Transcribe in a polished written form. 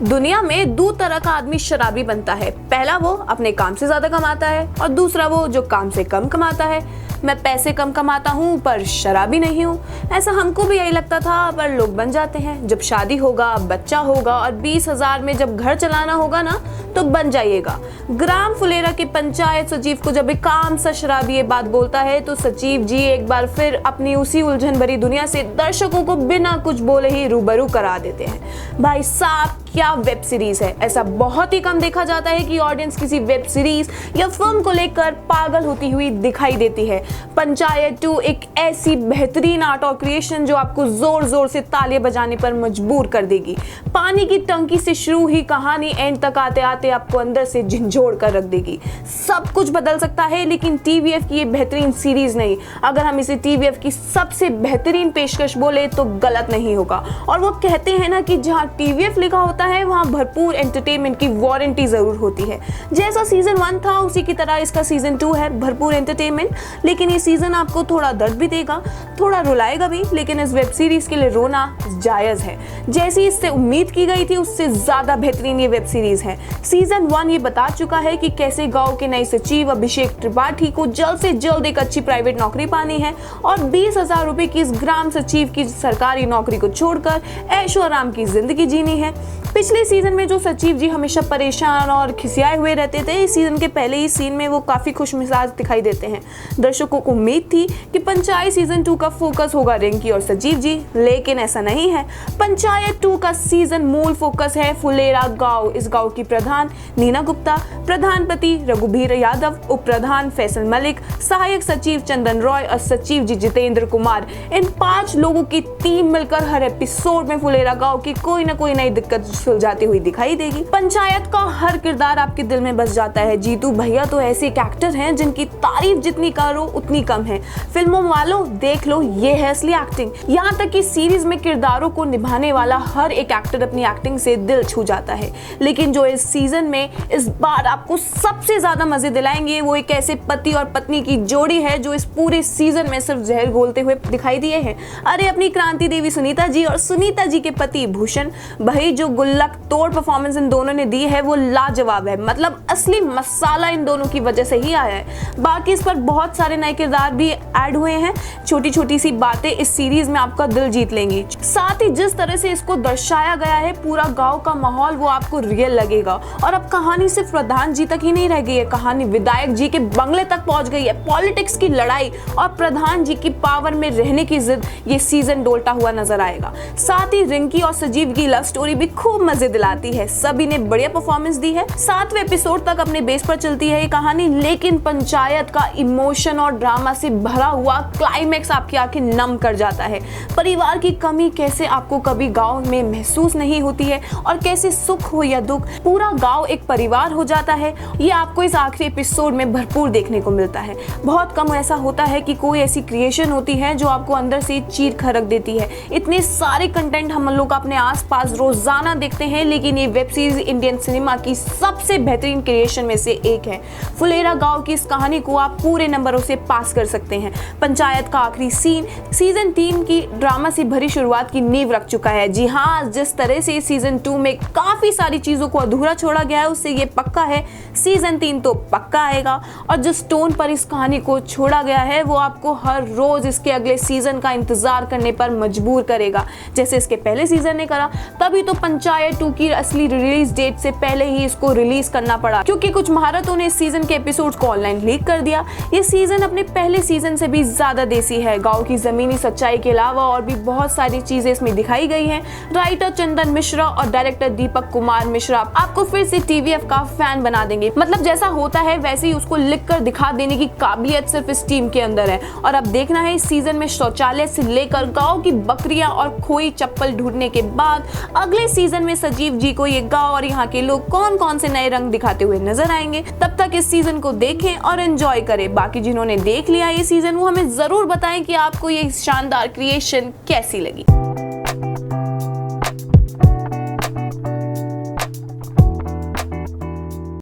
दुनिया में दो तरह का आदमी शराबी बनता है। पहला वो अपने काम से ज्यादा कमाता है और दूसरा वो जो काम से कम कमाता है। मैं पैसे कम कमाता हूँ पर शराबी नहीं हूँ, ऐसा हमको भी यही लगता था, पर लोग बन जाते हैं। जब शादी होगा, बच्चा होगा और 20,000 में जब घर चलाना होगा ना, तो बन जाइएगा। ग्राम फुलेरा के पंचायत सचिव को जब एक आम सा शराबी ये बात बोलता है तो सचिव जी एक बार फिर अपनी उसी उलझन भरी दुनिया से दर्शकों को बिना कुछ बोले ही रूबरू करा देते हैं। भाई साहब क्या वेब सीरीज है। ऐसा बहुत ही कम देखा जाता है कि ऑडियंस किसी वेब सीरीज या फिल्म को लेकर पागल होती हुई दिखाई देती है। पंचायत 2 एक ऐसी बेहतरीन आर्ट और क्रिएशन जो आपको जोर जोर से तालियां बजाने पर मजबूर कर देगी। पानी की टंकी से शुरू ही कहानी एंड तक आते आते आपको अंदर से झंझोड़ कर रख देगी। सब कुछ बदल सकता है लेकिन टीवीएफ की ये बेहतरीन सीरीज नहीं। अगर हम इसे टीवीएफ की सबसे बेहतरीन पेशकश बोले तो गलत नहीं होगा। और वो कहते हैं ना कि जहाँ टीवीएफ लिखा होता है वहां भरपूर एंटरटेनमेंट की वारंटी जरूर होती है। जैसा सीजन 1 था उसी की तरह इसका सीजन 2 है, भरपूर एंटरटेनमेंट। लेकिन ये सीजन आपको थोड़ा दर्द भी देगा, थोड़ा रुलाएगा भी, लेकिन इस वेब सीरीज के लिए रोना जायज है। जैसी इससे उम्मीद की गई थी उससे ज्यादा बेहतरीन ये वेब सीरीज है। सीजन 1 ये बता चुका है कि कैसे गांव के नए सचिव अभिषेक त्रिपाठी को जल्द से जल्द एक अच्छी प्राइवेट नौकरी पानी है और 20,000 रुपए की इस ग्राम सचिव की सरकारी नौकरी को छोड़कर ऐशो आराम की जिंदगी जीनी है। पिछले सीजन में जो सचिव जी हमेशा परेशान और खिसियाए हुए रहते थे, इस सीजन के पहले ही सीन में वो काफी खुश मिजाज दिखाई देते हैं। दर्शकों को उम्मीद थी कि पंचायत सीजन 2 का फोकस होगा रिंकी और सचिव जी, लेकिन ऐसा नहीं है। पंचायत 2 का सीजन मूल फोकस है फुलेरा गांव। इस गांव की प्रधान नीना गुप्ता, प्रधान पति रघुबीर यादव, उप प्रधान फैसल मलिक, सहायक सचिव चंदन रॉय और सचिव जी जितेंद्र कुमार, इन 5 लोगों की टीम मिलकर हर एपिसोड में फुलेरा गांव की कोई ना कोई नई दिक्कत सुलझाती हुई दिखाई देगी। पंचायत का हर किरदार आपके दिल में बस जाता है। जीतू भैया तो ऐसे एक एक्टर हैं जिनकी तारीफ जितनी करो उतनी कम है। फिल्मों वालों देख लो, ये है असली एक्टिंग। यहाँ तक कि सीरीज में किरदारों को निभाने वाला हर एक एक्टर अपनी एक्टिंग से दिल छू जाता है। लेकिन जो इस सीजन में इस बार आपको सबसे ज्यादा मजे दिलाएंगे वो एक ऐसे पति और पत्नी की जोड़ी है जो इस पूरे सीजन में सिर्फ जहर घोलते हुए दिखाई दिए हैं। अरे अपनी क्रांति देवी सुनीता जी और सुनीता जी के पति भूषण भाई, जो गुल्लक तोड़ परफॉर्मेंस इन दोनों ने दी है वो लाजवाब है। मतलब असली मसाला इन दोनों की वजह से ही आया है। बाकी इस पर बहुत सारे नए किरदार भी ऐड हुए हैं। छोटी छोटी सी बातें इस सीरीज में आपका दिल जीत लेंगी। साथ ही जिस तरह से इसको दर्शाया गया है, पूरा गांव का माहौल वो आपको रियल लगेगा। और अब कहानी सिर्फ प्रधान जी तक ही नहीं रह गई है, कहानी विधायक जी के बंगले तक पहुंच गई है। पॉलिटिक्स की लड़ाई और प्रधान जी की पावर में रहने की जिद ये सीजन डोलता हुआ नजर आएगा। साथ ही रिंकी और सजीव की लव स्टोरी भी खूब मजे दिलाती है। सभी ने बढ़िया परफॉर्मेंस दी है। 7वें एपिसोड तक अपने बेस पर चलती है ये कहानी, लेकिन पंचायत का इमोशन और ड्रामा से भरा हुआ क्लाइमेक्स आपकी आंखें नम कर जाता है। परिवार की कमी कैसे आपको कभी गांव में महसूस नहीं होती है और कैसे सुख हो या दुख पूरा गांव एक परिवार हो जाता है, ये आपको इस आखिरी एपिसोड में भरपूर देखने को मिलता है। बहुत कम ऐसा होता है कि कोई ऐसी क्रिएशन होती है जो आपको अंदर से चीर खरक देती है। इतने सारे कंटेंट हम लोग अपने आसपास रोजाना देखते हैं, लेकिन ये वेब सीरीज इंडियन सिनेमा की सबसे बेहतरीन क्रिएशन में से एक है। फुलेरा गांव की इस कहानी को आप पूरे नंबरों से पास कर सकते हैं। पंचायत का आखिरी सीन सीजन 3 की ड्रामा से भरी शुरुआत की नींव रख चुका है। जी हाँ, जिस तरह से सीजन 2 में काफी सारी चीजों को अधूरा छोड़ा गया है, उससे ये पक्का है सीजन 3 तो पक्का आएगा। और जिस टोन पर इस कहानी को छोड़ा गया है वो आपको हर रोज इसके अगले सीजन का इंतजार करने पर मजबूर करेगा, जैसे इसके पहले सीजन ने करा। तभी तो पंचायत 2 की असली रिलीज डेट से पहले ही इसको रिलीज करना पड़ा, क्योंकि कुछ महारतों ने इस सीजन के एपिसोड्स को ऑनलाइन लीक कर दिया। ये सीजन अपने पहले सीजन से भी ज्यादा देसी है। गांव की जमीनी सच्चाई के अलावा और भी बहुत सारी चीजें इसमें दिखाई गई हैं। राइटर चंदन मिश्रा और डायरेक्टर दीपक कुमार मिश्रा आपको फिर से टीवीएफ का फैन बना देंगे। मतलब जैसा होता है वैसे ही उसको लिख कर दिखा देने की काबिलियत सिर्फ इस टीम के अंदर है। और अब देखना है इस सीजन में शौचालय से लेकर गांव की बकरियां और खोई चप्पल ढूंढने के बाद अगले सीजन में सजीव जी को ये गांव और यहाँ के लोग कौन कौन से नए रंग दिखाते हुए नजर आएंगे। तब तक इस सीजन को देखें और एंजॉय करें। बाकी जिन्होंने देख लिया ये सीजन वो हमें जरूर बताएं कि आपको ये शानदार क्रिएशन कैसी लगी।